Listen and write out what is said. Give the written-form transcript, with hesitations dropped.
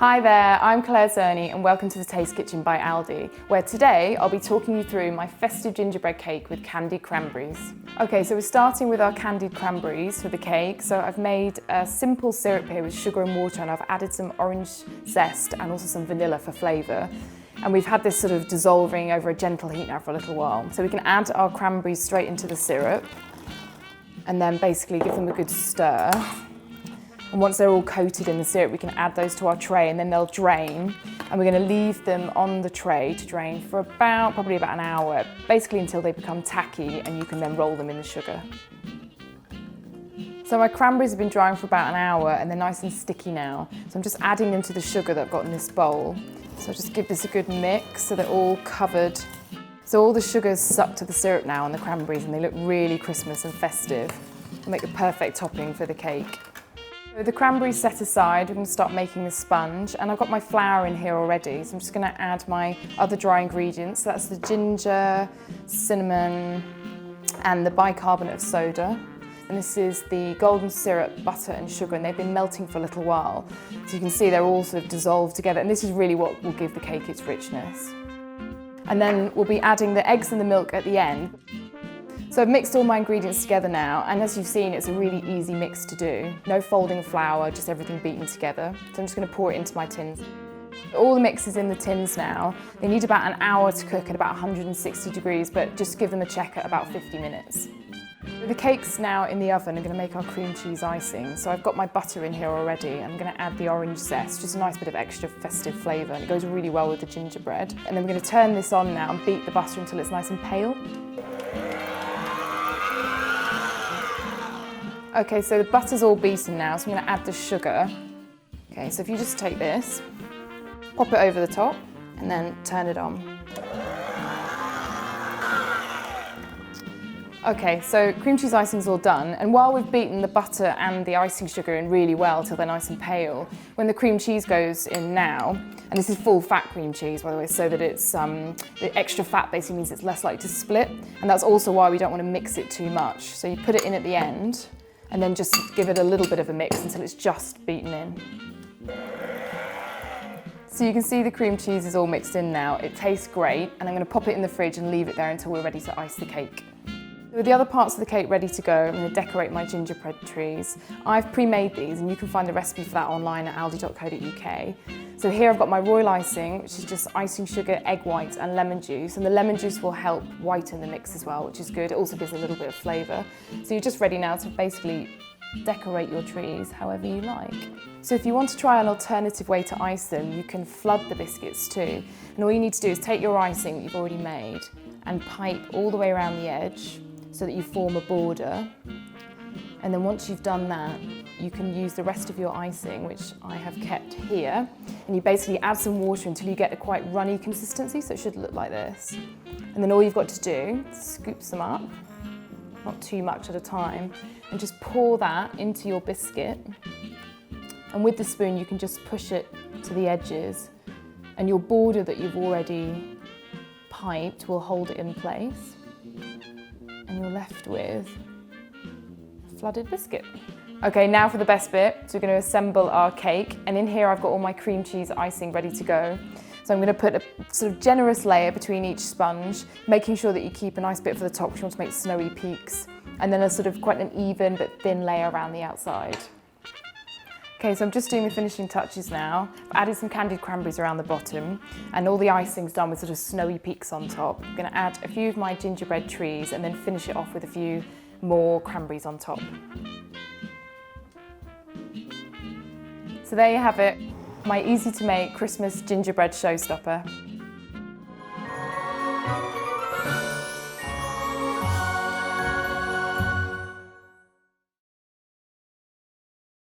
Hi there, I'm Clare Zerny and welcome to the Taste Kitchen by Aldi, where today I'll be talking you through my festive gingerbread cake with candied cranberries. Okay, so we're starting with our candied cranberries for the cake. So I've made a simple syrup here with sugar and water, and I've added some orange zest and also some vanilla for flavour. And we've had this sort of dissolving over a gentle heat now for a little while. So we can add our cranberries straight into the syrup and then basically give them a good stir. And once they're all coated in the syrup, we can add those to our tray and then they'll drain. And we're going to leave them on the tray to drain for probably about an hour, basically until they become tacky and you can then roll them in the sugar. So my cranberries have been drying for about an hour and they're nice and sticky now. So I'm just adding them to the sugar that I've got in this bowl. So I'll just give this a good mix so they're all covered. So all the sugar's sucked to the syrup now and the cranberries, and they look really Christmas and festive. They'll make the perfect topping for the cake. So the cranberries set aside, we're going to start making the sponge, and I've got my flour in here already, so I'm just going to add my other dry ingredients. So that's the ginger, cinnamon and the bicarbonate of soda. And this is the golden syrup, butter and sugar, and they've been melting for a little while. So you can see they're all sort of dissolved together, and this is really what will give the cake its richness. And then we'll be adding the eggs and the milk at the end. So I've mixed all my ingredients together now, and as you've seen, it's a really easy mix to do. No folding flour, just everything beaten together. So I'm just going to pour it into my tins. All the mix is in the tins now. They need about an hour to cook at about 160 degrees, but just give them a check at about 50 minutes. The cake's now in the oven. I'm going to make our cream cheese icing. So I've got my butter in here already. I'm going to add the orange zest, just a nice bit of extra festive flavour, and it goes really well with the gingerbread. And then we're going to turn this on now and beat the butter until it's nice and pale. Okay, so the butter's all beaten now, so I'm going to add the sugar. Okay, so if you just take this, pop it over the top, and then turn it on. Okay, so cream cheese icing's all done, and while we've beaten the butter and the icing sugar in really well till they're nice and pale, when the cream cheese goes in now, and this is full fat cream cheese by the way, so that it's the extra fat basically means it's less likely to split, and that's also why we don't want to mix it too much. So you put it in at the end, and then just give it a little bit of a mix until it's just beaten in. So you can see the cream cheese is all mixed in now. It tastes great, and I'm going to pop it in the fridge and leave it there until we're ready to ice the cake. With the other parts of the cake ready to go, I'm going to decorate my gingerbread trees. I've pre-made these, and you can find the recipe for that online at aldi.co.uk. So here I've got my royal icing, which is just icing sugar, egg white and lemon juice, and the lemon juice will help whiten the mix as well, which is good. It also gives a little bit of flavour. So you're just ready now to basically decorate your trees however you like. So if you want to try an alternative way to ice them, you can flood the biscuits too. And all you need to do is take your icing that you've already made and pipe all the way around the edge so that you form a border. And then once you've done that, you can use the rest of your icing, which I have kept here, and you basically add some water until you get a quite runny consistency, so it should look like this. And then all you've got to do is scoop some up, not too much at a time, and just pour that into your biscuit. And with the spoon, you can just push it to the edges, and your border that you've already piped will hold it in place. And you're left with a flooded biscuit. Okay, now for the best bit. So we're going to assemble our cake, and in here I've got all my cream cheese icing ready to go. So I'm going to put a sort of generous layer between each sponge, making sure that you keep a nice bit for the top because you want to make snowy peaks, and then a sort of quite an even but thin layer around the outside. Okay, so I'm just doing the finishing touches now. I've added some candied cranberries around the bottom, and all the icing's done with sort of snowy peaks on top. I'm going to add a few of my gingerbread trees and then finish it off with a few more cranberries on top. So there you have it, my easy to make Christmas gingerbread showstopper.